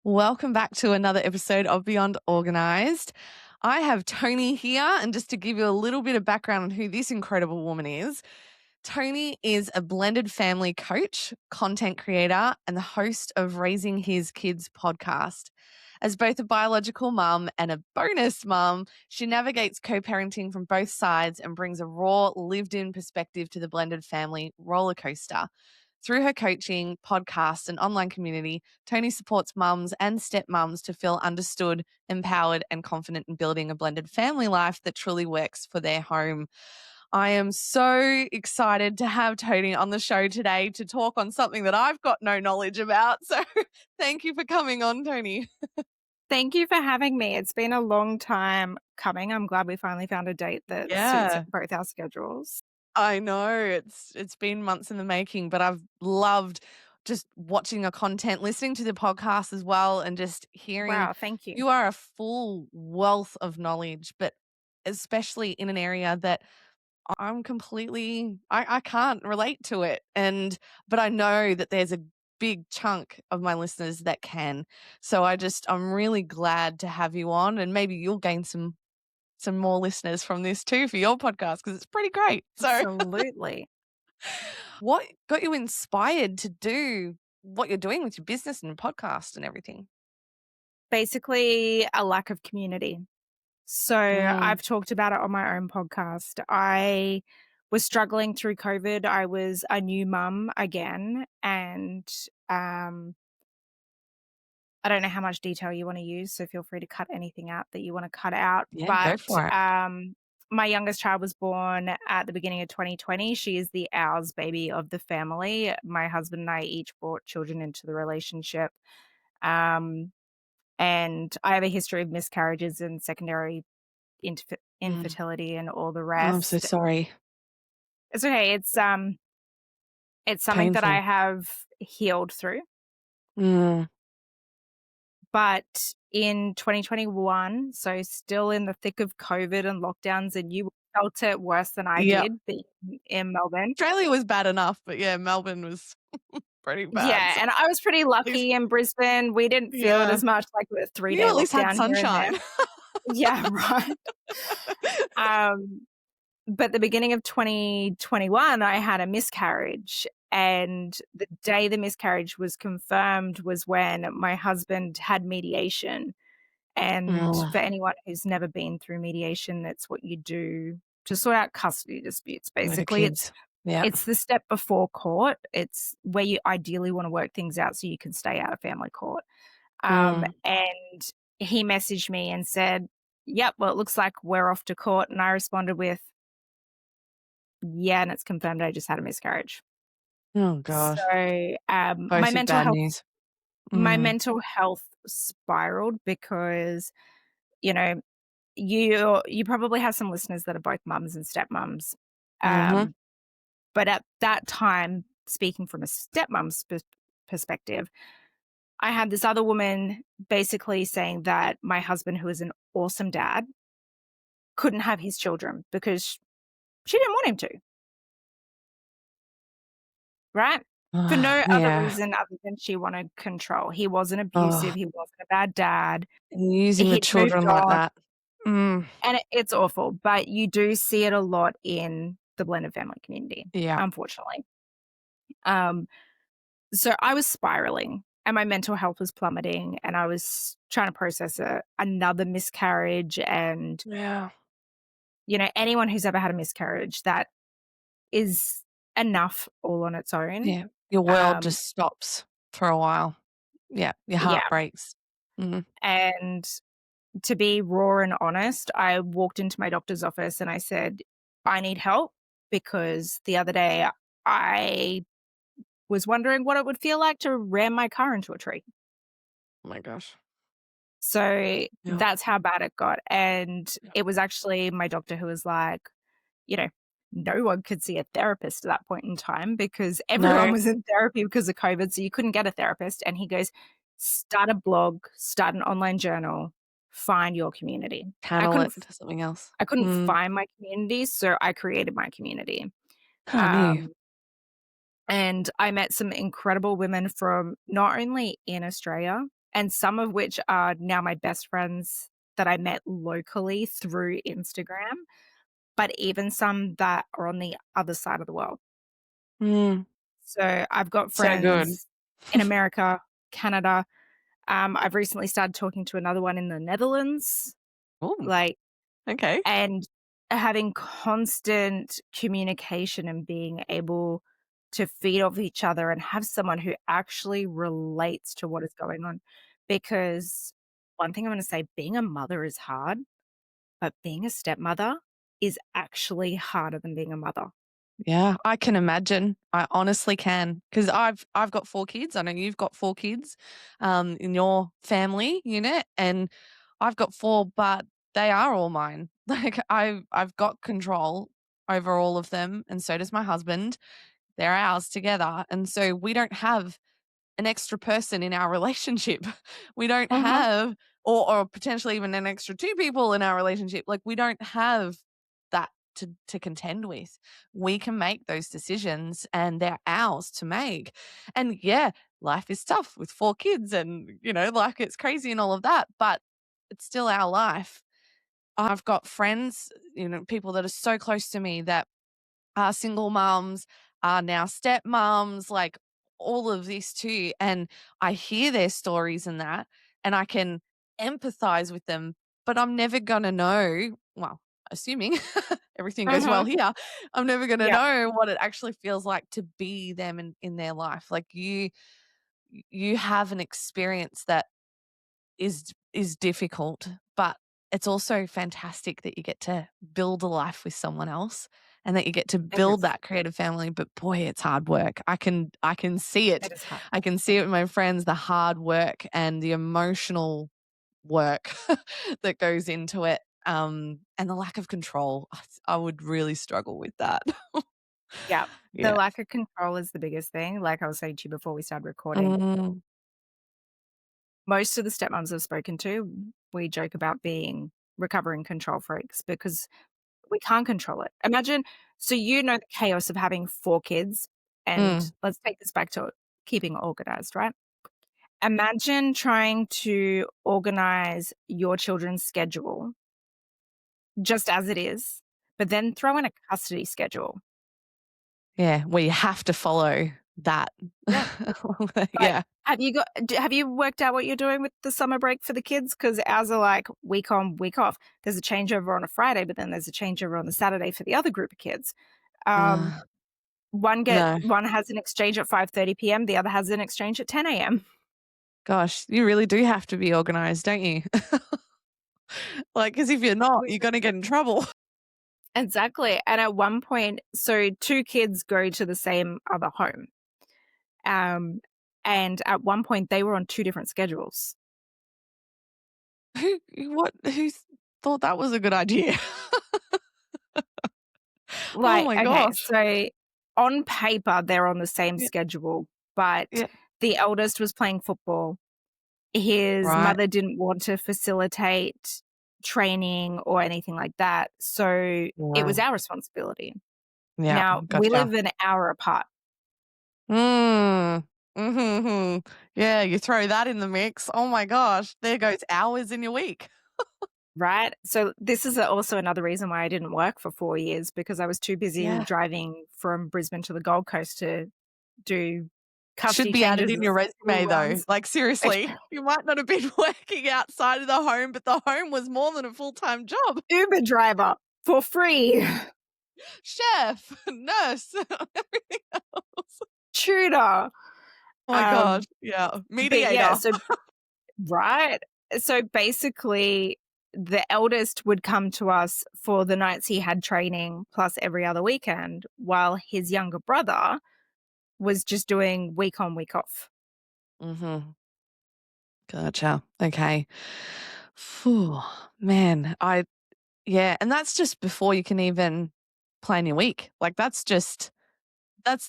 Welcome back to another episode of Beyond Organised. I have Toni here, and just to give you a little bit of background on who this incredible woman is, Toni is a blended family coach, content creator, and the host of Raising His Kids podcast. As both a biological mum and a bonus mum, she navigates co-parenting from both sides and brings a raw, lived-in perspective to the blended family roller coaster. Through her coaching, podcast, and online community, Toni supports mums and stepmums to feel understood, empowered, and confident in building a blended family life that truly works for their home. I am so excited to have Toni on the show today to talk on something that I've got no knowledge about. So thank you for coming on, Toni. Thank you for having me. It's been a long time coming. I'm glad we finally found a date that suits Yeah. both our schedules. I know it's been months in the making, but I've loved just watching your content, listening to the podcast as well, and just hearing Wow, thank you. you are a full wealth of knowledge, but especially in an area that I can't relate to it. But I know that there's a big chunk of my listeners that can. So I'm really glad to have you on, and maybe you'll gain some more listeners from this too for your podcast because it's pretty great. So Absolutely. what got you inspired to do what you're doing with your business and podcast and everything? Basically, a lack of community. So Mm, I've talked about it on my own podcast. I was struggling through COVID. I was a new mum again, and um, I don't know how much detail you want to use, so feel free to cut anything out that you want to cut out. yeah, go But for it. my youngest child was born at the beginning of 2020. She is the ours baby of the family. My husband and I each brought children into the relationship. Um, and I have a history of miscarriages and secondary Mm. infertility and all the Oh, I'm so rest. sorry. It's okay. It's something that I Painful. have healed through. Mm, But in 2021, so still in the thick of COVID and lockdowns, and you felt it worse than I yeah. did being in Melbourne. Australia was bad enough, but yeah, Melbourne was pretty bad. Yeah, So and I was pretty at least, lucky in Brisbane. We didn't feel it yeah, as much, like the you 3-day at least had lockdown here and there. sunshine. Yeah, right. Um, but the beginning of 2021, I had a miscarriage, and the day the miscarriage was confirmed was when my husband had mediation. And Mm, for anyone who's never been through mediation, it's what you do to sort out custody disputes. with the Basically, kids. Yeah. it's the step before court. It's where you ideally want to work things out so you can stay out of family court. Mm. And he messaged me and said, "Yep, well, it looks like we're off to court." And I responded with, "Yeah, and it's confirmed I just had a miscarriage." Oh gosh. So Both with bad news. my Mm. mental health spiraled because you know you probably have some listeners that are both mums and stepmums. Mhm. Um, but at that time, speaking from a stepmom's perspective, I had this other woman basically saying that my husband, who is an awesome dad, couldn't have his children because she didn't want him to, right? For no other Yeah. reason other than she wanted control. He wasn't Oh, abusive. He wasn't a bad dad. using the He'd moved children like on. that. Mm. And it's awful, but you do see it a lot in the blended family community, Yeah. unfortunately. Um, so I was spiraling and my mental health was plummeting, and I was trying to process another miscarriage. And, Yeah. anyone who's ever had a miscarriage, that is enough all on its own. Yeah. Your world Um, just stops for a while. Yeah. Your heart yeah. breaks. Mhm. And to be raw and honest, I walked into my doctor's office and I said, I need help because the other day I was wondering what it would feel like to ram my car into a tree. Oh my gosh. So Yeah. that's how bad it got. And it was actually my doctor who was like, you know, no one could see a therapist at that point in time because everyone No. was in therapy because of COVID. So you couldn't get a therapist. And he goes, start a blog, start an online journal, find your community. I Channel couldn't, it to something else. I couldn't Mm. find my community. So I created my community. Oh, new. Um, And I met some incredible women from not only in Australia and some of which are now my best friends that I met locally through Instagram, but even some that are on the other side of the world. Mm, So I've got so good. friends in America, Canada. I've recently started talking to another one in the Netherlands, Oh, like, okay. and having constant communication and being able to feed off each other and have someone who actually relates to what is going on. Because one thing I'm going to say, being a mother is hard, but being a stepmother is actually harder than being a mother. Yeah, I can imagine. I honestly can because I've got 4 kids. I know you've got 4 kids, in your family unit, and I've got 4, but they are all mine. Like, I've got control over all of them, and so does my husband. They're ours together, and so we don't have an extra person in our relationship. We don't Mhm. have or potentially even an extra 2 people in our relationship. Like, we don't have that to contend with. We can make those decisions and they're ours to make. And yeah, life is tough with 4 kids and, life gets crazy and all of that, but it's still our life. I've got friends, people that are so close to me that are single moms, are now stepmoms, like all of this too. And I hear their stories and that, and I can empathize with them, but I'm never going to know. Well, assuming everything goes well Mhm. here, I'm never going to Yeah, know what it actually feels like to be them in their life. Like you have an experience that is difficult, but it's also fantastic that you get to build a life with someone else and that you get to it build is. that creative family, but boy, it's hard work. I can see it. It is hard. I can see it with my friends, the hard work and the emotional work that goes into it, and the lack of control. I would really struggle with that. Yeah. The Yeah. lack of control is the biggest thing. Like I was saying to you before we started recording, Mm, most of the stepmoms I've spoken to, we joke about being recovering control freaks because we can't control it. Imagine, so you know the chaos of having 4 kids, and mm, let's take this back to keeping organized, right? Imagine trying to organize your children's schedule just as it is, but then throw in a custody schedule. yeah, we have to follow that. Yeah. Like, Yeah. have you worked out what you're doing with the summer break for the kids? Because ours are like week on, week off. There's a changeover on a Friday, but then there's a changeover on the Saturday for the other group of kids. Um, Uh, no. one has an exchange at 5:30 PM, the other has an exchange at 10 AM. Gosh, you really do have to be organized, don't you? Like, because if you're not, We you're really gonna get in do. trouble. Exactly, and at one point, so 2 kids go to the same other home, um, and at one point, they were on 2 different schedules. Who thought that was a good idea? Oh Like, my okay, gosh. so on paper, they're on the same Yeah, schedule, but yeah. the eldest was playing football. His Right. mother didn't want to facilitate training or anything like that, so it was Yeah. our responsibility. Yeah, Now, we gotcha. live an hour apart, Mm. Mhm. Yeah, you throw that in the mix. Oh my gosh, there goes hours in your week. right? So this is also another reason why I didn't work for 4 years because I was too busy Yeah. driving from Brisbane to the Gold Coast to do Should custody be added changes in and your school resume though. runs. Like, seriously, you might not have been working outside of the home, but the home was more than a full-time job. Uber driver for free. Chef, nurse, everything else. Tutor. Oh my gosh, Um, yeah, but yeah, mediator. so right. So basically, the eldest would come to us for the nights he had training plus every other weekend, while his younger brother was just doing week on, week off. Mhm, gotcha, okay. Phew, man, yeah, and that's just before you can even plan your week. Like, that's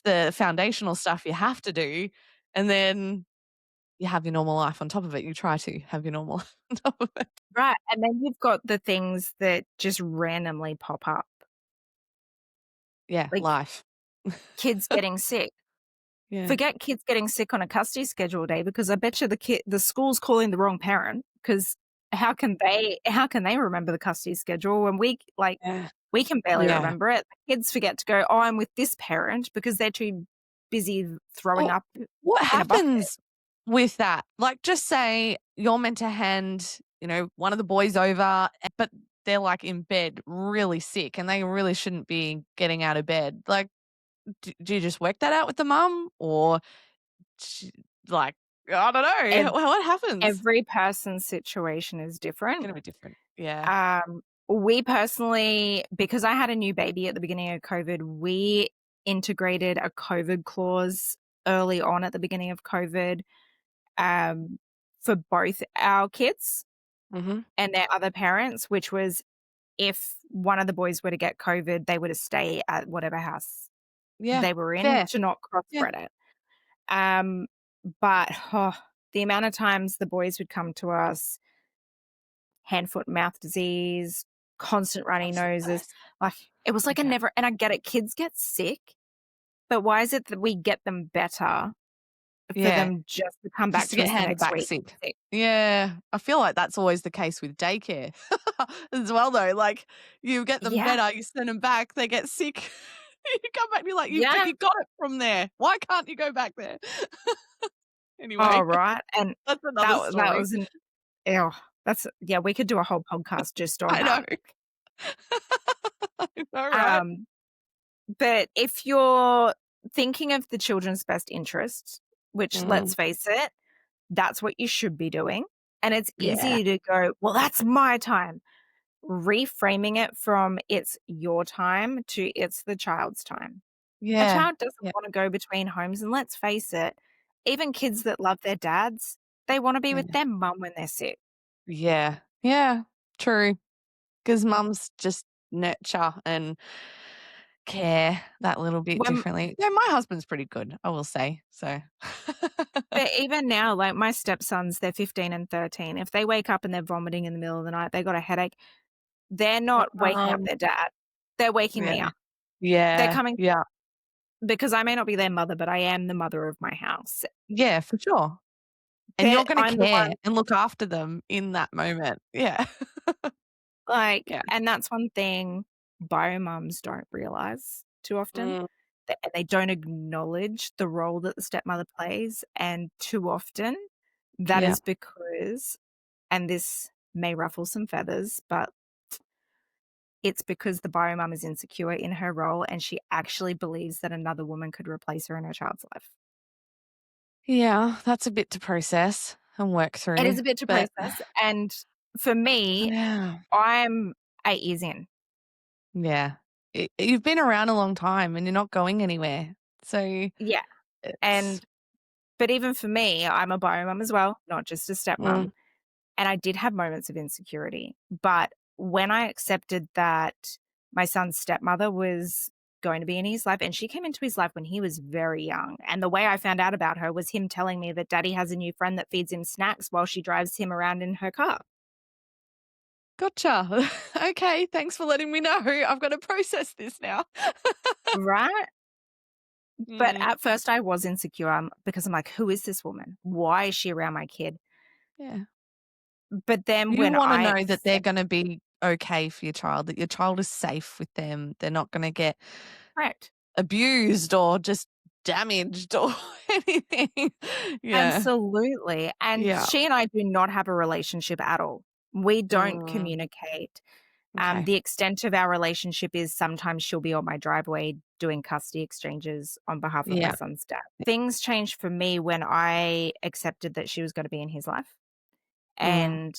the foundational stuff you have to do, and then you have your normal life on top of it. You try to have your normal life on top of it. Right. And then you've got the things that just randomly pop up, Yeah, like life. kids getting sick. Yeah. Forget kids getting sick on a custody schedule day because I bet you the school's calling the wrong parent because how can they remember the custody schedule when Yeah. we can barely Yeah. remember it. The kids forget to go, "Oh, I'm with this parent," because they're too busy throwing Well, up what in a bucket. happens with that? Like, just say you're meant to hand, one of the boys over, but they're like in bed really sick and they really shouldn't be getting out of bed. Like, do you just work that out with the mum or sh like, I don't know. Ev What happens? Every person's situation is different. Gonna be different. Yeah. Um, we personally, because I had a new baby at the beginning of COVID, we integrated a COVID clause early on at the beginning of COVID, um, for both our kids Mhm. and their other parents, which was if one of the boys were to get COVID, they were to stay at whatever house Yeah. they were in Fair. to not Yeah. cross-spread it. Um, but, the amount of times the boys would come to us, hand, foot, and mouth disease, constant runny That's the noses, worst. like, it was like a Yeah. never and I get it, kids get sick, but why is it that we get them better for Yeah. them just to come Just back to to get us the handed next back week sick. sick? Yeah. I feel like that's always the case with daycare as well, though. Like, you get them Yeah, better, you send them back, they get sick. You come back and you're like, but yeah. you got it from there. Why can't you go back there?" Oh, Anyway, right, and that's another that story. was an ew, that's yeah, we could do a whole podcast just on I know. that. I know, right? Um, but if you're thinking of the children's best interests, which let's Mm, face it, that's what you should be doing, and it's yeah. easy to go, "Well, that's my time." Reframing it from "It's your time" to "It's the child's time." A Yeah. child doesn't Yeah. wanna go between homes, and let's face it, even kids that love their dads, they wanna be with Yeah. their mum when they're sick. Yeah. Yeah. True. Because mums just nurture and care that little bit When differently. Yeah, my husband's pretty good, I will say, so But even now, like, my stepsons, they're 15 and 13, if they wake up and they're vomiting in the middle of the night, they got a headache, they're not waking up Um, their dad, they're waking yeah. me up. They're Yeah, coming yeah. because I may not be their mother, but I am the mother of my house. Yeah, for sure. And They're you're gonna I'm the care one and look after them in that moment. Yeah. like Yeah. and that's one thing biomums don't realize too often, Mm, and they don't acknowledge the role that the stepmother plays, and too often, that yeah. is because and this may ruffle some feathers, but it's because the biomum is insecure in her role, and she actually believes that another woman could replace her in her child's life. Yeah, that's a bit to process and work It is through, a bit to but process, and for me, yeah. I'm 8 years in. Yeah. You've been around a long time and you're not going anywhere. So Yeah, it's and but even for me, I'm a biomum as well, not just a mm, stepmom, and I did have moments of insecurity, but when I accepted that my son's stepmother was going to be in his life, and she came into his life when he was very young, and the way I found out about her was him telling me that daddy has a new friend that feeds him snacks while she drives him around in her car. gotcha. Okay, thanks for letting me know. I've got to process this now. Right? But Mm, at first I was insecure, because I'm like, "Who is this woman? Why is she around my kid?" yeah. But then You when wanna I know that they're accept gonna be okay for your child, that your child is safe with them. They're not gonna get correct. abused or just damaged or anything. Yeah. Absolutely, and Yeah. she and I do not have a relationship at all. We don't Mm, communicate. okay. The extent of our relationship is sometimes she'll be on my driveway doing custody exchanges on behalf of my Yeah. son's dad. Things changed for me when I accepted that she was gonna be in his life, Mm. and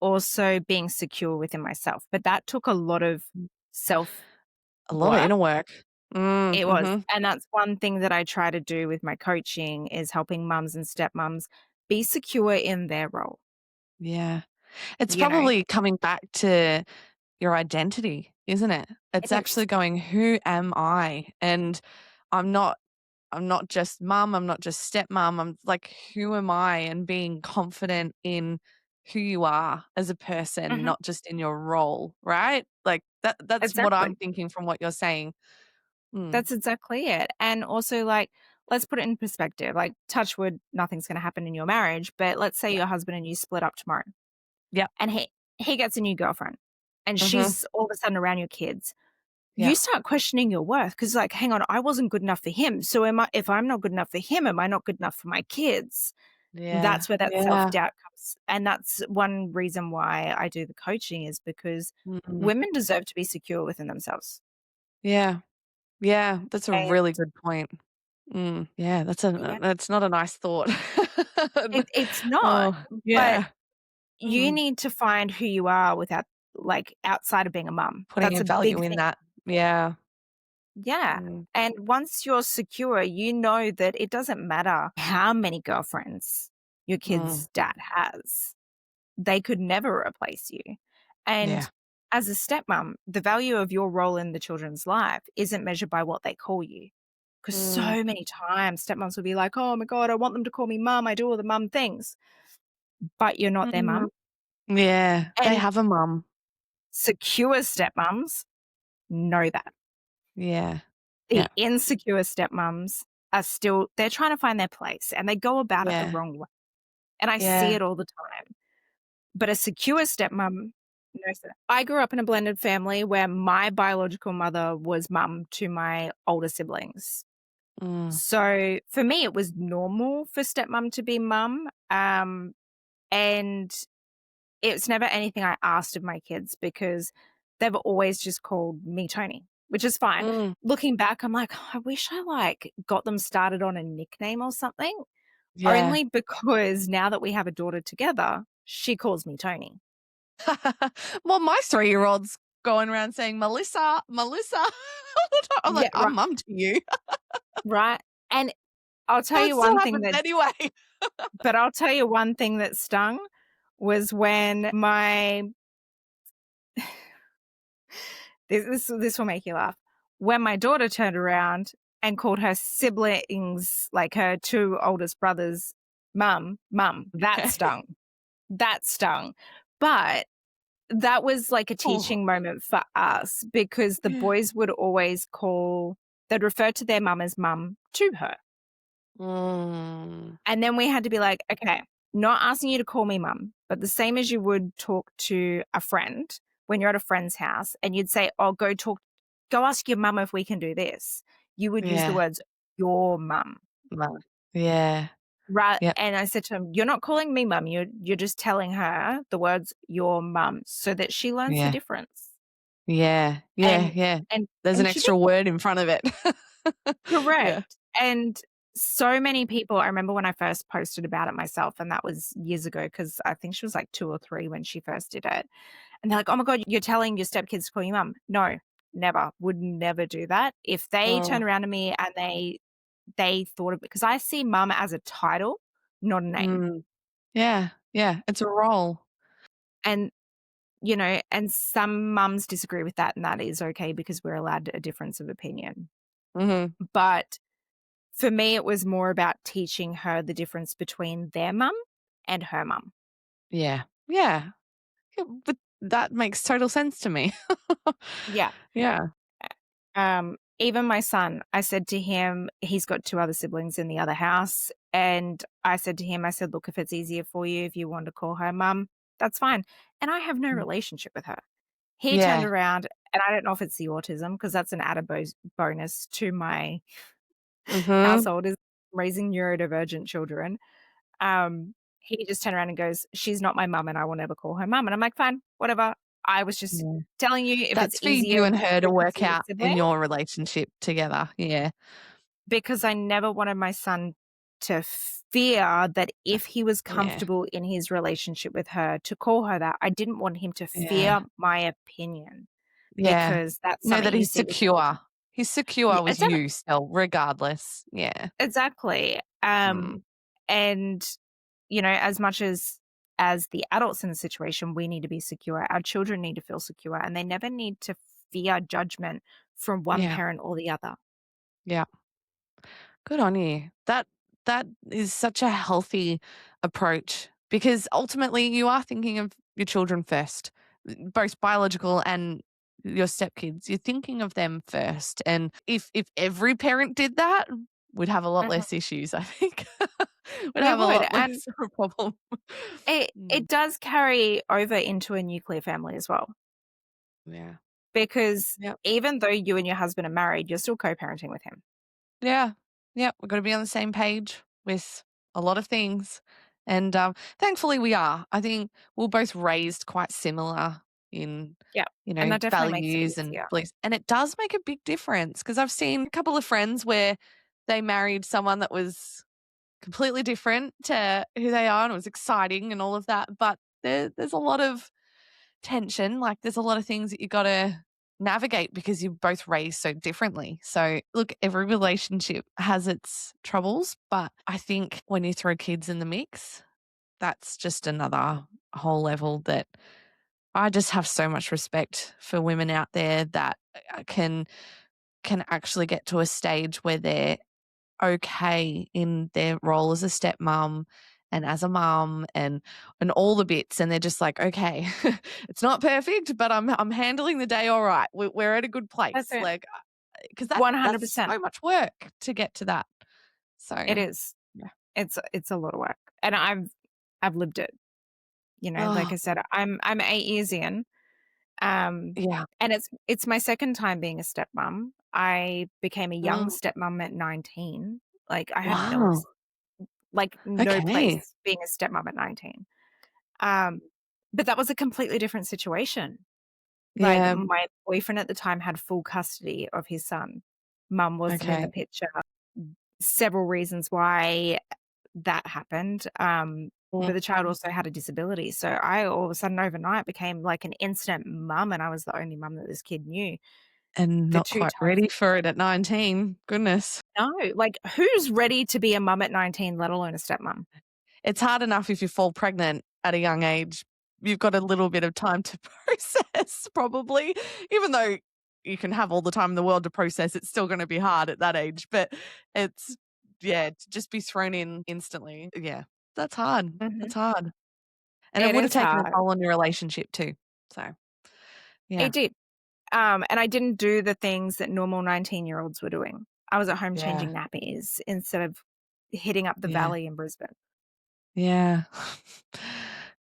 also being secure within myself, but that took a lot of A lot of self-work. inner work. Mm, It was, mhm. and that's one thing that I try to do with my coaching is helping mums and stepmums be secure in their role, Yeah. It's you know? probably coming back to your identity, isn't it? It It's is. actually going, "Who am I?" And I'm not I'm not just mum, I'm not just stepmom, I'm like, who am I? And being confident in who you are as a person, Mhm, not just in your role, right? Like that's what I'm exactly. thinking from what you're saying. Mm. That's exactly it, and also, like, let's put it in perspective. Like, touch wood, nothing's going to happen in your marriage. But let's say Yeah. your husband and you split up tomorrow, Yep. and he gets a new girlfriend, and Mhm. she's all of a sudden around your kids. You Yeah. start questioning your worth because, like, hang on, I wasn't good enough for him. So am I? If I'm not good enough for him, am I not good enough for my kids? Yeah. That's where that self Yeah. doubt comes, and that's one reason why I do the coaching is because Mm. women deserve to be secure within themselves. Yeah. Yeah, that's a And really good point. Yeah, yeah, that's not a nice thought. it's not, Oh, but yeah. you Mm. need to find who you are without, like, outside of being a mum. Putting That's a a big value in thing. that. Yeah. Yeah. Mm. And once you're secure, you know that it doesn't matter how many girlfriends your Mm. kid's dad has. They could never replace you. And Yeah. as a stepmom, the value of your role in the children's life isn't measured by what they call you. Because Mm. so many times stepmoms will be like, oh my God, I want them to call me mum. I do all the mum things. But you're not their mum. Mm. Yeah, they And have a mum. secure stepmoms know that. Yeah. Yeah. The insecure stepmoms are still, they're trying to find their place and they go about it the Yeah. wrong way. And I see Yeah. it all the time. But a secure stepmom knows that. I grew up in a blended family where my biological mother was mum to my older siblings. Mm. So for me, it was normal for stepmom to be mum. And it's never anything I asked of my kids because they've always just called me Toni, which is fine. Mm. Looking back, I'm like, "Oh, I wish I like got them started on a nickname or something, Yeah. only because now that we have a daughter together, she calls me Toni. Well, my 3-year-old's going around saying, "Melissa, Melissa." all the time. I'm Yeah, like, "I'm mum to you." right. And I'll tell So it you still one thing happens that, anyway. but I'll tell you one thing that stung was when my this will make you laugh. When my daughter turned around and called her siblings, like her two oldest brothers, mum, that Okay. stung. That stung. But that was like a Oh, teaching moment for us because the yeah. boys would always they'd refer to their mum as mum to her. Mm. And then we had to be like, okay, not asking you to call me mum, but the same as you would talk to a friend when you're at a friend's house and you'd say, oh, go ask your mum if we can do this. You would use the Yeah. words, your mum. Mum. Yeah. Right. Yep. And I said to him, you're not calling me mum. You're just telling her the words your mum so that she learns the Yeah. difference. Yeah. Yeah. And Yeah. and There's an and she did. extra word in front of it. Yeah. Correct. And so many people, I remember when I first posted about it myself, and that was years ago because I think she was like 2 or 3 when she first did it. And they're like, "Oh my god, you're telling your stepkids to call you mum." No, never. Would never do that. If they Oh. turned around to me and they thought of it, because I see mum as a title, not a name. Mm. Yeah. Yeah. It's a role. And, and some mums disagree with that, and that is okay because we're allowed a difference of opinion. Mhm. But for me, it was more about teaching her the difference between their mum and her mum. Yeah. Yeah. Yeah, but that makes total sense to me. Yeah. Yeah. Even my son, I said to him, he's got 2 other siblings in the other house. And I said to him, I said, look, if it's easier for you, if you want to call her mum, that's fine. And I have no Mm. relationship with her. He turned Yeah. around, and I don't know if it's the autism because that's an added bonus to my Mhm. household is raising neurodivergent children. He just turned around and goes, "She's not my mum, and I will never call her mum." And I'm like, "Fine, whatever. I was just Yeah. telling you if it's That's for easier you and her to with a work single out in sibling," your relationship together. Yeah. because I never wanted my son to fear that if he was Yeah. comfortable in his relationship with her to call her that. I didn't want him to Yeah. fear my opinion Yeah. because that's Know something that you he's see with children. secure. He's Yeah, secure with you still, regardless. Yeah. exactly. Mm. And as much as the adults in the situation, we need to be secure. Our children need to feel secure, and they never need to fear judgment from one Yeah. parent or the other. Yeah. Good on you. That is such a healthy approach because ultimately you are thinking of your children first, both biological and your stepkids. You're thinking of them first. And if every parent did that, we'd have a lot Mhm. less issues, I think. We'd We have a would, lot and less of a problem. it Mm, does carry over into a nuclear family as well, yeah. because Yep. even though you and your husband are married, you're still co-parenting with him. Yeah. Yep. We've got to be on the same page with a lot of things. And thankfully we are. I think we're both raised quite similar in, Yeah, and that definitely makes it values and easier. beliefs. And it does make a big difference because I've seen a couple of friends where they married someone that was completely different to who they are and it was exciting and all of that. But there's a lot of tension. Like there's a lot of things that you got to navigate because you're both raised so differently. So, look, every relationship has its troubles, but I think when you throw kids in the mix, that's just another whole level that I just have so much respect for women out there that can actually get to a stage where they're okay in their role as a stepmom and as a mum and all the bits and they're just like okay it's not perfect but I'm handling the day all right we're at a good That's place it. like because that's 100%. so much work to get to that so It is. yeah It's a lot of work, and I've lived it. Like oh I said, I'm 8 years in, yeah and it's my second time being a stepmom. I became a young mm, stepmom at 19. Like, I had wow no okay place being a stepmom at 19. Um, but that was a completely different situation. Like, yeah my boyfriend at the time had full custody of his son. Mum wasn't in okay the picture. Several reasons why that happened, but mm, the child also had a disability, so I all of a sudden overnight became like an instant mum, and I was the only mum that this kid knew. and The not 2 quite times ready for it at 19 goodness no, like, who's ready to be a mum at 19, let alone a stepmom? it's hard enough if you fall pregnant at a young age. You've got a little bit of time to process, probably, even though you can have all the time in the world to process, it's still going to be hard at that age. But it's, yeah, to just be thrown in instantly. Yeah, that's hard. That's Mhm. hard. And it It would have is taken a hard. toll on your relationship too. So, yeah, It did, and I didn't do the things that normal 19-year-olds were doing. I was at home yeah, changing nappies instead of hitting up the yeah, valley in Brisbane. yeah.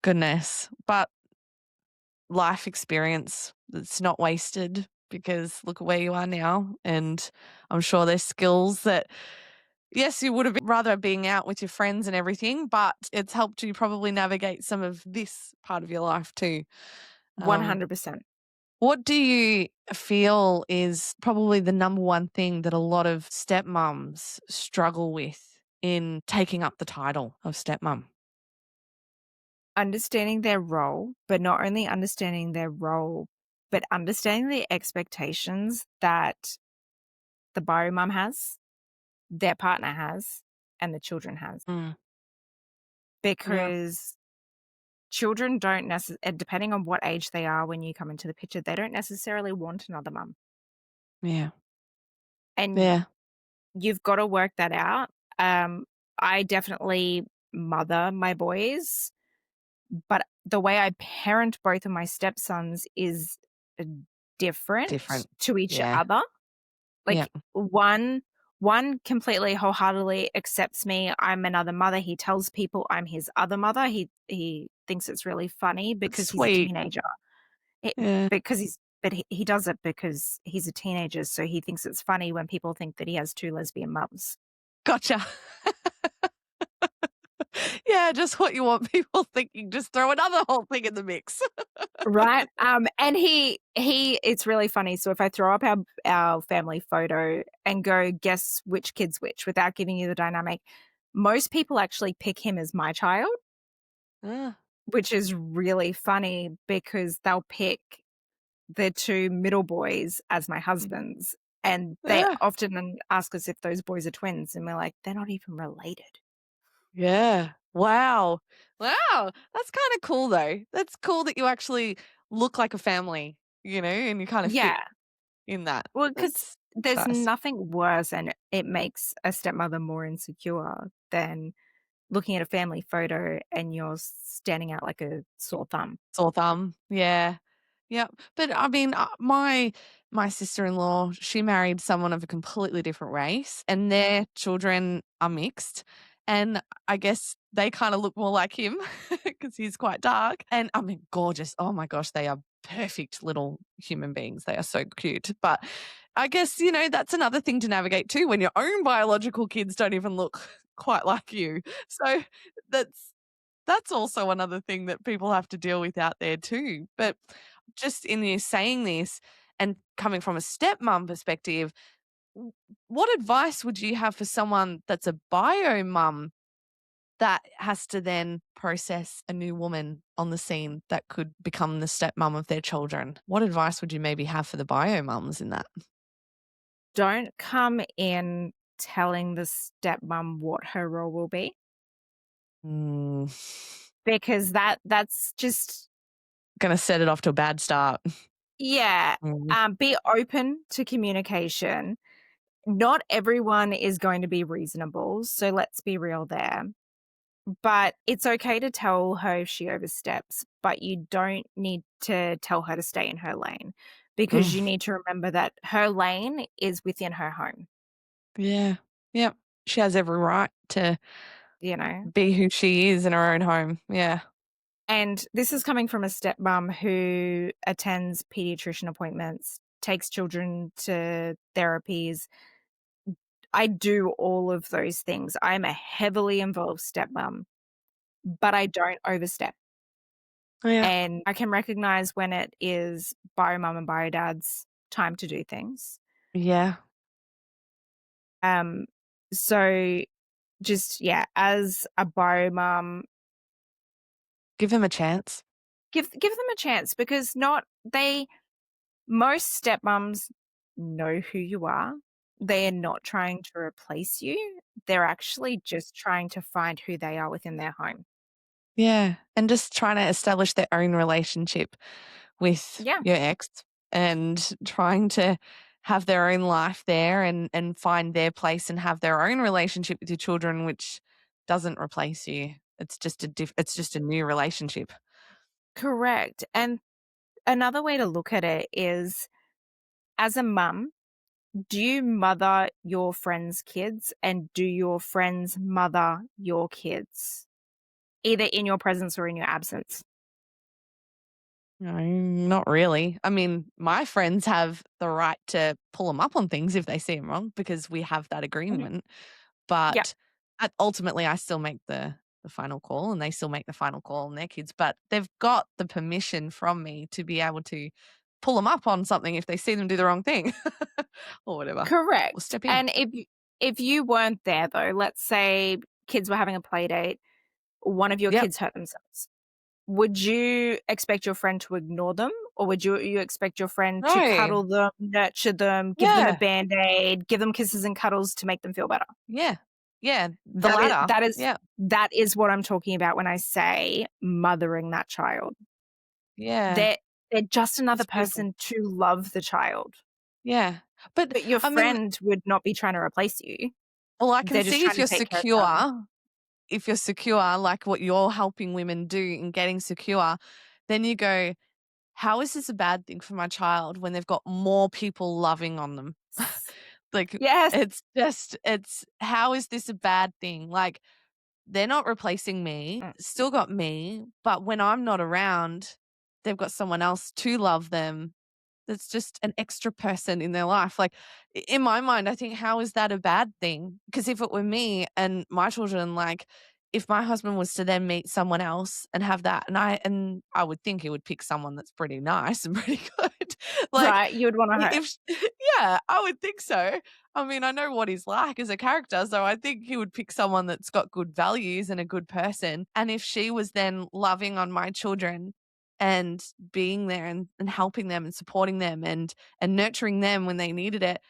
Goodness. But life experience that's not wasted because look at where you are now. And I'm sure there's skills that, yes, you would have rather being out with your friends and everything, but it's helped you probably navigate some of this part of your life too. Um, 100%. what do you feel is probably the number one thing that a lot of stepmoms struggle with in taking up the title of stepmom? Understanding their role, but not only understanding their role, but understanding the expectations that the biomum has, their partner has, and the children has. Mm, yeah, Because children don't depending on what age they are when you come into the picture, they don't necessarily want another mum. yeah, And yeah. you've got to work that out. Um, I definitely mother my boys, but the way I parent both of my stepsons is uh, different Different. to each Yeah, other. yeah. Like one completely wholeheartedly accepts me. I'm another mother. He tells people I'm his other mother. He thinks it's really funny That's because he's a sweet. teenager. It, Yeah. because he's but he does it because he's a teenager, so he thinks it's funny when people think that he has two lesbian mums. Gotcha. Yeah, just what you want people thinking. Just throw another whole thing in the mix. Right? And he it's really funny. So if I throw up our family photo and go, "Guess which kid's which," without giving you the dynamic, most people actually pick him as my child, Ah, which is really funny because they'll pick the 2 middle boys as my mm, husbands, and they yeah. often ask us if those boys are twins, and we're like, "They're not even related." Yeah. Wow. Wow. That's kinda cool though. That's cool that you actually look like a family, and you kinda fit Yeah. in that. Well, because That's there's nice. nothing worse, and it makes a stepmother more insecure than looking at a family photo and you're standing out like a sore thumb. Sore thumb. Yeah. Yep. But I mean, my my sister-in-law, she married someone of a completely different race, and their children are mixed, and I guess they kinda look more like him because he's quite dark, and I mean, gorgeous. Oh my gosh, they are perfect little human beings. They are so cute, but I guess, that's another thing to navigate too when your own biological kids don't even look quite like you. So that's that's also another thing that people have to deal with out there too. But just in you saying this and coming from a stepmom perspective, w- what advice would you have for someone that's a bio mum that has to then process a new woman on the scene that could become the stepmom of their children? What advice would you maybe have for the bio mums in that? Don't come in telling the stepmom what her role will be, Mm, because that's just gonna set it off to a bad start. yeah. Mm. Be open to communication. Not everyone is going to be reasonable, so let's be real there. But it's okay to tell her if she oversteps, but you don't need to tell her to stay in her lane, because you Mm. need to remember that her lane is within her home, Yeah. Yep. She has every right to you know? be who she is in her own home. Yeah. And this is coming from a stepmom who attends pediatrician appointments, takes children to therapies. I do all of those things. I'm a heavily involved stepmom, but I don't overstep. Yeah. And I can recognize when it is bio mum and bio dad's time to do things. Yeah. Um, so just yeah, as a bio mum, Give him a chance. give them a chance, because not they most stepmoms know who you are. They are not trying to replace you. They're actually just trying to find who they are within their home. Yeah. And just trying to establish their own relationship with Yeah, your ex and trying to have their own life there and find their place and have their own relationship with your children, which doesn't replace you. It's just a new relationship. correct. And another way to look at it is, as a mum, do you mother your friends' kids, and do your friends mother your kids, either in your presence or in your absence? No, not really. I mean, my friends have the right to pull them up on things if they see them wrong because we have that Mhm. agreement. Yeah, But ultimately, I still make the final call, and they still make the final call on their kids. But they've got the permission from me to be able to pull them up on something if they see them do the wrong thing or whatever, or correct. step in. And if you weren't there though, let's say kids were having a play date, one of your Yep. kids hurt themselves. Would you expect your friend to ignore them, or would you expect your friend to No. cuddle them, nurture them, give them a Yeah. Band-Aid, give them kisses and cuddles to make them feel better? Yeah. Yeah. The That is latter. that is Yeah. that is what I'm talking about when I say mothering that child. Yeah. They're just another It's beautiful. person to love the child, Yeah. But but your I mean, friend would not be trying to replace you. well, I can They're just see trying to take care of them. if you're secure, like what you're helping women do in getting secure, then you go, how is this a bad thing for my child when they've got more people loving on them? Like, Yes. it's how is this a bad thing? Like, they're not replacing me, Mm, still got me, but when I'm not around, they've got someone else to love them that's just an extra person in their life. Like, in my mind, I think, how is that a bad thing? Because if it were me and my children, like, if my husband was to then meet someone else and have that, and I would think he would pick someone that's pretty nice and pretty good. Like, right, you would wanna hurt. if yeah, I would think so. I mean, I know what he's like as a character, so I think he would pick someone that's got good values and a good person. And if she was then loving on my children and being there and helping them and supporting them and nurturing them when they needed it.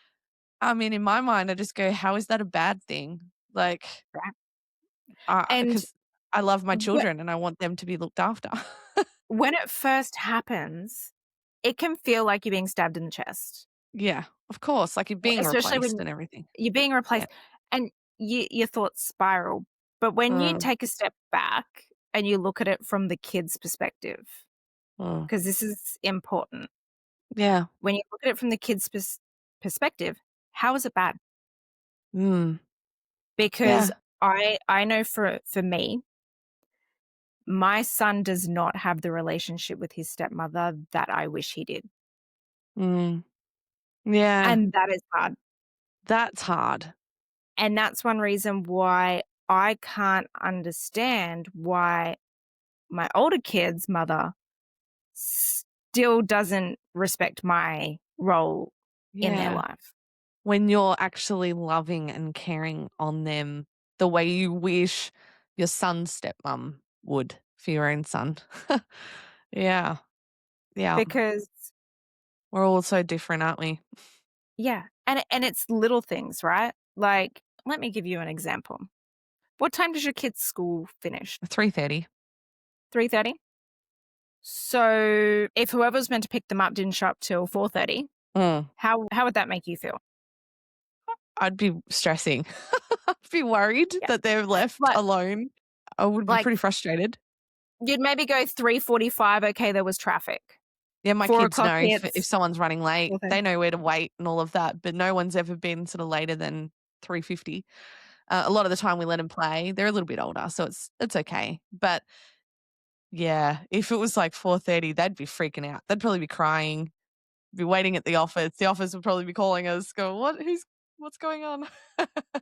I mean, in my mind, I just go, how is that a bad thing? Like, Right. And because I love my whe children and I want them to be looked after. when it first happens, it can feel like you're being stabbed in the chest, Yeah, of course. Like you're being especially replaced when and everything. you're being Yeah. replaced, and your thoughts spiral. But when you Mm, take a step back and you look at it from the kid's perspective, mm. because this is important, Yeah. When you look at it from the kid's perspective, how is it bad? Mm. Because Yeah. I know for me, my son does not have the relationship with his stepmother that I wish he did, Mm. Yeah. and that is hard. That's hard. And that's one reason why I can't understand why my older kid's mother still doesn't respect my role in their Yeah. life. When you're actually loving and caring on them the way you wish your son's stepmom would for your own son. Yeah. Yeah. Because We're all so different, aren't we? yeah, and it's little things, right? Like, let me give you an example. What time does your kid's school finish? 3:30. 3:30? So, if whoever's meant to pick them up didn't show up till 4:30, Mm. how would that make you feel? I'd be stressing. I'd be worried Yeah. that they're left Like alone. I would be like, pretty frustrated. you'd maybe go 3:45, okay, there was traffic. Yeah, my Four kids o'clock know if hits, someone's running late, 4:30. they know where to wait and all of that, but no one's ever been sort of later than 3:50. A lot of the time we let them play. They're a little bit older, so it's okay. But yeah, if it was like 4:30, they'd be freaking out. They'd probably be crying, be waiting at the office. The office would probably be calling us, go, what's going on?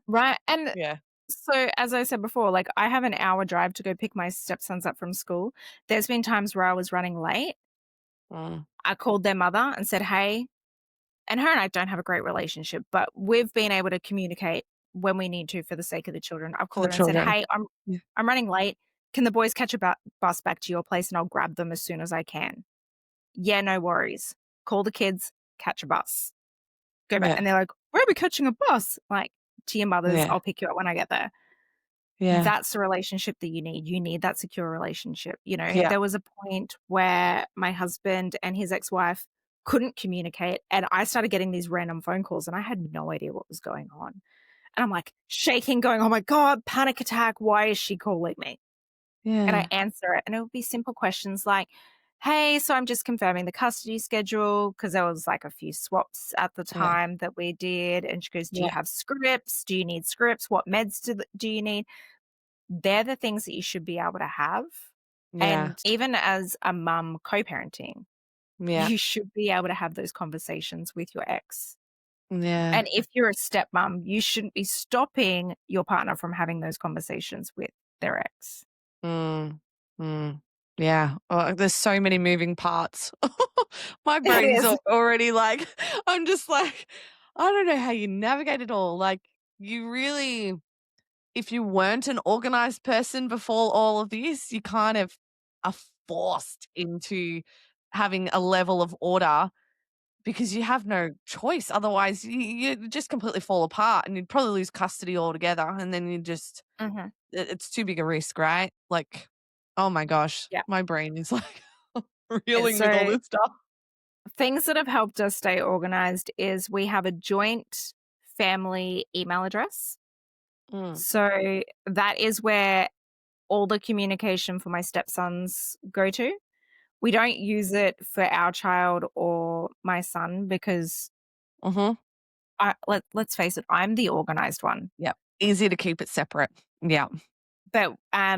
Right, and Yeah. so, as I said before, like, I have an hour drive to go pick my stepsons up from school. There's been times where I was running late. Mm. I called their mother and said, "Hey," and her and I don't have a great relationship, but we've been able to communicate when we need to for the sake of the children. I've For called the her and said, children. "Hey, Yeah. I'm running late. Can the boys catch a bus back to your place and I'll grab them as soon as I can?" "Yeah, no worries." Call the kids, catch a bus, go back, Yeah. and they're like, "Where are we catching a bus?" Like, "To your mother's. Yeah. I'll pick you up when I get there." Yeah. That's the relationship that you need. You need that secure relationship. You know, Yeah. there was a point where my husband and his ex-wife couldn't communicate, and I started getting these random phone calls, and I had no idea what was going on. And I'm like shaking, going, "Oh my God, panic attack. Why is she calling me?" And I Yeah. answer it, and it would be simple questions like, "Hey, so I'm just confirming the custody schedule," because there was like a few swaps at the Yeah. time that we did. And she goes, "Do Yeah. you have scripts? Do you need scripts? What meds do you need?" They're the things that you should be able to have. Yeah. And even as a mum co-parenting, Yeah. you should be able to have those conversations with your ex. Yeah. And if you're a stepmom, you shouldn't be stopping your partner from having those conversations with their ex. Mm. Mm. Yeah. There's so many moving parts. My It brain's is. already like, I'm just like, I don't know how you navigate it all. Like, you really, if you weren't an organized person before all of this, you kind of are forced into having a level of order because you have no choice. Otherwise, you just completely fall apart and you'd probably lose custody altogether. And then you just, Mhm. it's too big a risk, right? Like, oh my gosh, Yeah. my brain is like And reeling with all so this stuff. things that have helped us stay organized is we have a joint family email address. Mm. So that is where all the communication for my stepsons go to. We don't use it for our child or my son because Mhm. let's face it, I'm the organized one. Yep. Easy to keep it separate. Yeah. But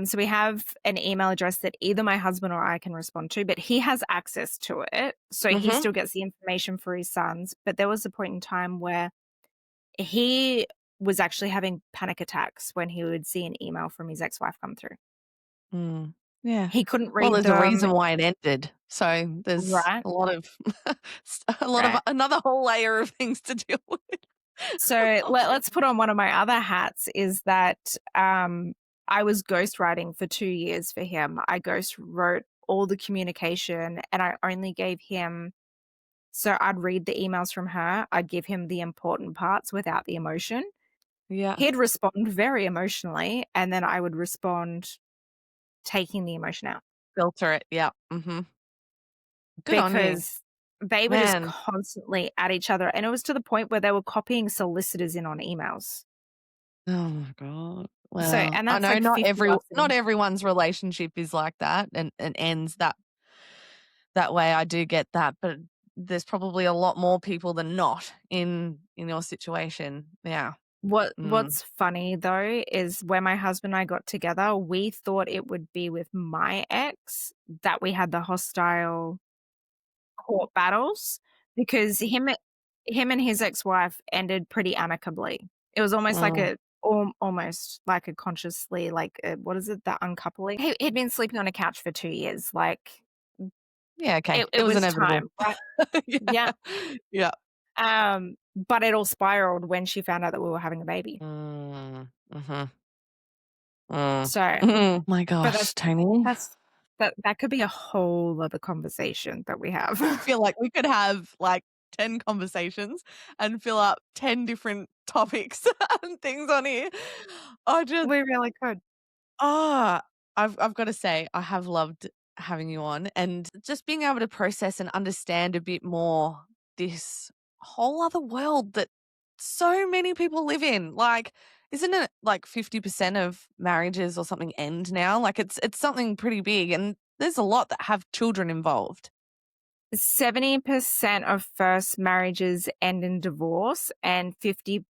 so we have an email address that either my husband or I can respond to, but he has access to it. So he Mhm. still gets the information for his sons. But there was a point in time where he was actually having panic attacks when he would see an email from his ex-wife come through. Mm. Yeah. He couldn't Well, read there's a them, reason why it ended. So there's right? a lot of a lot of Right. another whole layer of things to deal with. So let's put on one of my other hats is that I was ghostwriting for 2 years for him. I ghost wrote all the communication and I only gave him so I'd read the emails from her, I'd give him the important parts without the emotion. Yeah. He'd respond very emotionally, and then I would respond taking the emotion out Filter it. Yeah. Mhm. Good on you. because they were just Man. constantly at each other. And it was to the point where they were copying solicitors in on emails. Oh my god. So, Wow. and I that's know like 50 not lessons. everyone's relationship is like that and ends that way. I do get that, but there's probably a lot more people than not in your situation. Yeah. Mm. What's funny though is when my husband and I got together, we thought it would be with my ex that we had the hostile court battles because him and his ex-wife ended pretty amicably. It was almost like Mm. a almost like a consciously like what is it, the uncoupling. He'd been sleeping on a couch for 2 years. Like Yeah, okay. It it was was inevitable. time, right? Yeah. Yeah. Yeah. But it all spiraled when she found out that we were having a baby. Mm. Mhm. Mm. So, Mhm. My but gosh, Tony. that could be a whole other conversation that we have. I feel like we could have, like, 10 conversations and fill up 10 different topics and things on here. I just We really could. Ah, I've gotta say, I have loved having you on and just being able to process and understand a bit more this whole other world that so many people live in. Like, isn't it like 50% of marriages or something end now? Like it's something pretty big and there's a lot that have children involved. 70% of first marriages end in divorce, and 52%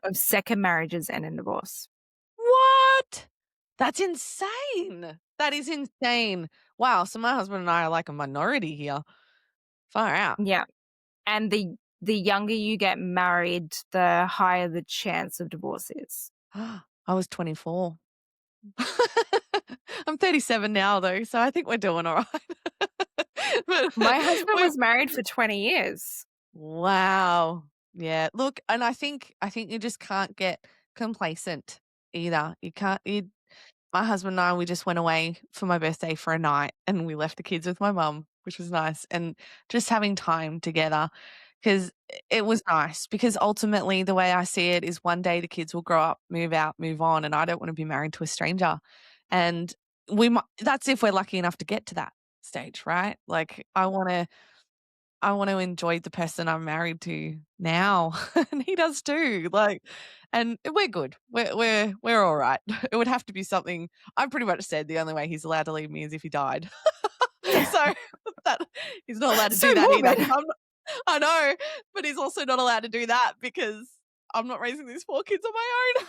of second marriages end in divorce. What? That's insane. That is insane. Wow, so my husband and I are like a minority here. Far out. Yeah. And the younger you get married, the higher the chance of divorce is. I was 24. I'm 37 now though, so I think we're doing all right. But My husband we're was married for 20 years. wow. Yeah, look, and I think you just can't get complacent either. You can't you My husband and I, we just went away for my birthday for a night and we left the kids with my mum, which was nice, and just having time together because it was nice because ultimately the way I see it is one day the kids will grow up, move out, move on, and I don't want to be married to a stranger. And that's if we're lucky enough to get to that stage, right? Like I want to enjoy the person I'm married to now, and he does too. Like, and we're good. We're all right. It would have to be something. I pretty much said the only way he's allowed to leave me is if he died. So that he's not allowed to So do that either. morbid. I know, but he's also not allowed to do that because I'm not raising these 4 kids on my own.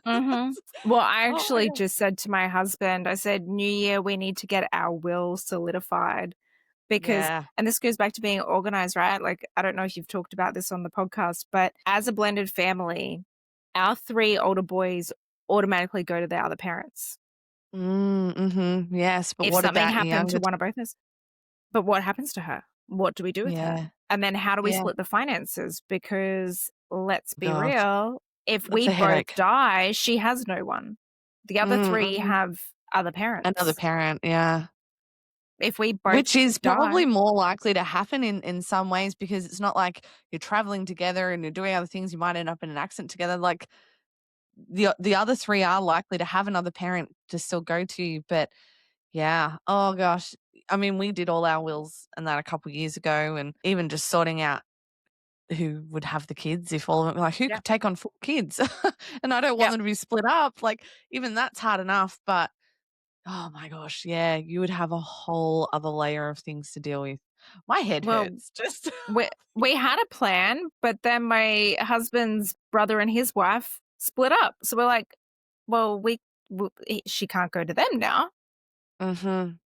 Mhm. Well, I Oh my actually god. just said to my husband, I said, "New year, we need to get our will solidified." Because Yeah. and this goes back to being organized, right? Like, I don't know if you've talked about this on the podcast, but as a blended family, our 3 older boys automatically go to their other parents. Mhm. Yes, but If what something about your happened to younger? one of both of us, but what happens to her? What do we do with her? Yeah. And then how do we Yeah. split the finances? Because let's be Gosh, real, if that's we a both headache. die, she has no one. The other 3 Mhm. have other Another parents. parent, yeah. If we both Which is die, probably more likely to happen in some ways because it's not like you're traveling together and you're doing other things, you might end up in an accident together, like, the other 3 are likely to have another parent to still go to, but yeah. Oh gosh. I mean, we did all our wills and that a couple years ago and even just sorting out who would have the kids if all of them like, who yeah, could take on 4 kids? And I don't want yeah. them to be split up, like, even that's hard enough, but oh my gosh, yeah, you would have a whole other layer of things to deal with. My head Well, hurts just we had a plan, but then my husband's brother and his wife split up. So we're like, well, she can't go to them now. Mhm.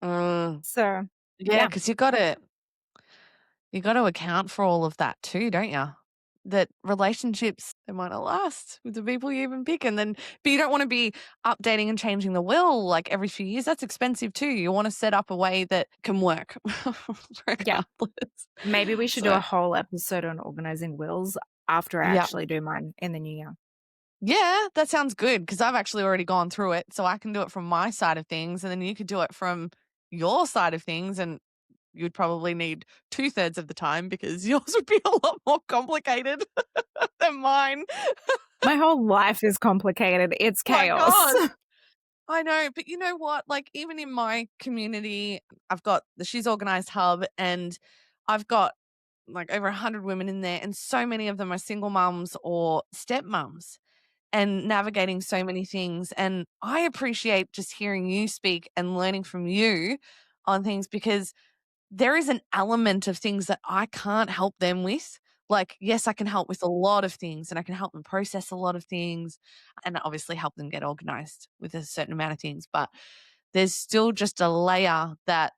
Mm. So Yeah, yeah, because you gotta account for all of that too, don't you? That relationships, they might not last with the people you even pick, and then but you don't wanna be updating and changing the will, like, every few years, that's expensive too. You wanna set up a way that can work yeah. regardless. Maybe we should do So, a whole episode on organizing wills after I yeah. actually do mine in the new year. Yeah, that sounds good because 'cause I've actually already gone through it, so I can do it from my side of things, and then you could do it from your side of things, and you'd probably need 2/3 of the time because yours would be a lot more complicated than mine. My whole life is complicated. It's My chaos. gosh. I know, but you know what? Like, even in my community, I've got the She's Organized Hub, and I've got, like, over 100 women in there, and so many of them are single mums or stepmums. And navigating so many things. And I appreciate just hearing you speak and learning from you on things because there is an element of things that I can't help them with. Like, yes, I can help with a lot of things and I can help them process a lot of things and obviously help them get organized with a certain amount of things. But there's still just a layer that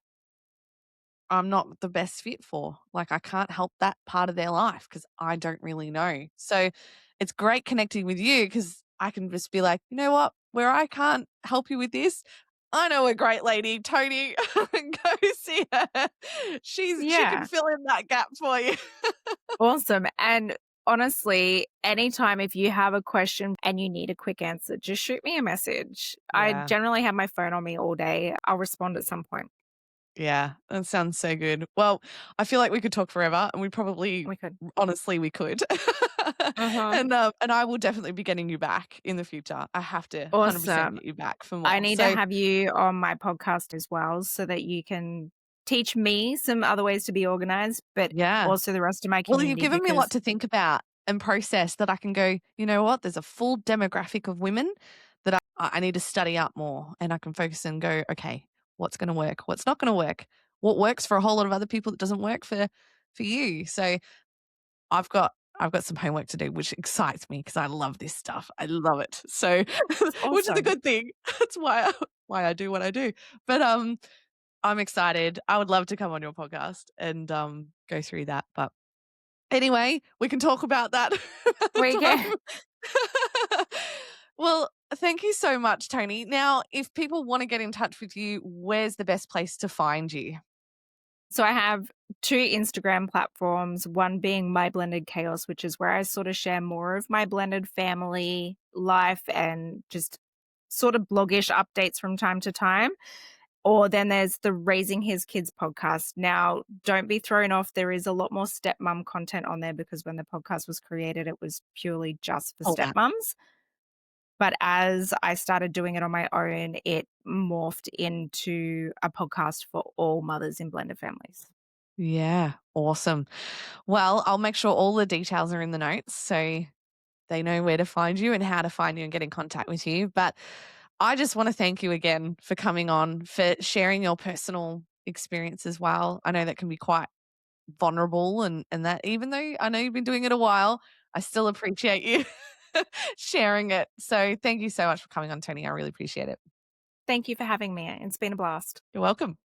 I'm not the best fit for. Like, I can't help that part of their life because I don't really know. So it's great connecting with you because I can just be like, you know what, where I can't help you with this, I know a great lady, Toni. Go see her. She can Yeah. fill in that gap for you. Awesome. And honestly, anytime if you have a question and you need a quick answer, just shoot me a message. I Yeah. generally have my phone on me all day. I'll respond at some point. Yeah, that sounds so good. Well, I feel like we could talk forever and we probably We could. honestly we could. Uh-huh. And I will definitely be getting you back in the future. I have to 100% Awesome. get you back for I more. need to So, have you on my podcast as well so that you can teach me some other ways to be organized, but yeah. also the rest of my Well, you've community given me a lot because to think about and process that I can go, you know what? There's a full demographic of women that I need to study up more and I can focus and go, okay, what's going to work? What's not going to work? What works for a whole lot of other people that doesn't work for you? So, I've got I've got some homework to do, which excites me because I love this stuff. I love it. So, it's which is a awesome. good thing. That's why I do what I do. But I'm excited. I would love to come on your podcast and go through that. But anyway, we can talk about that We another can. time. Well, thank you so much, Toni. Now, if people want to get in touch with you, where's the best place to find you? So I have two Instagram platforms, one being My Blended Chaos, which is where I sort of share more of my blended family life and just sort of bloggish updates from time to time. Or then there's the Raising His Kids podcast. Now, don't be thrown off. There is a lot more stepmom content on there because when the podcast was created, it was purely just for Oh, that. stepmoms. But as I started doing it on my own, it morphed into a podcast for all mothers in blended families. Yeah, awesome. Well, I'll make sure all the details are in the notes so they know where to find you and how to find you and get in contact with you. But I just want to thank you again for coming on, for sharing your personal experience as well. I know that can be quite vulnerable and that even though I know you've been doing it a while, I still appreciate you sharing it. So thank you so much for coming on, Toni. I really appreciate it. Thank you for having me. It's been a blast. You're welcome.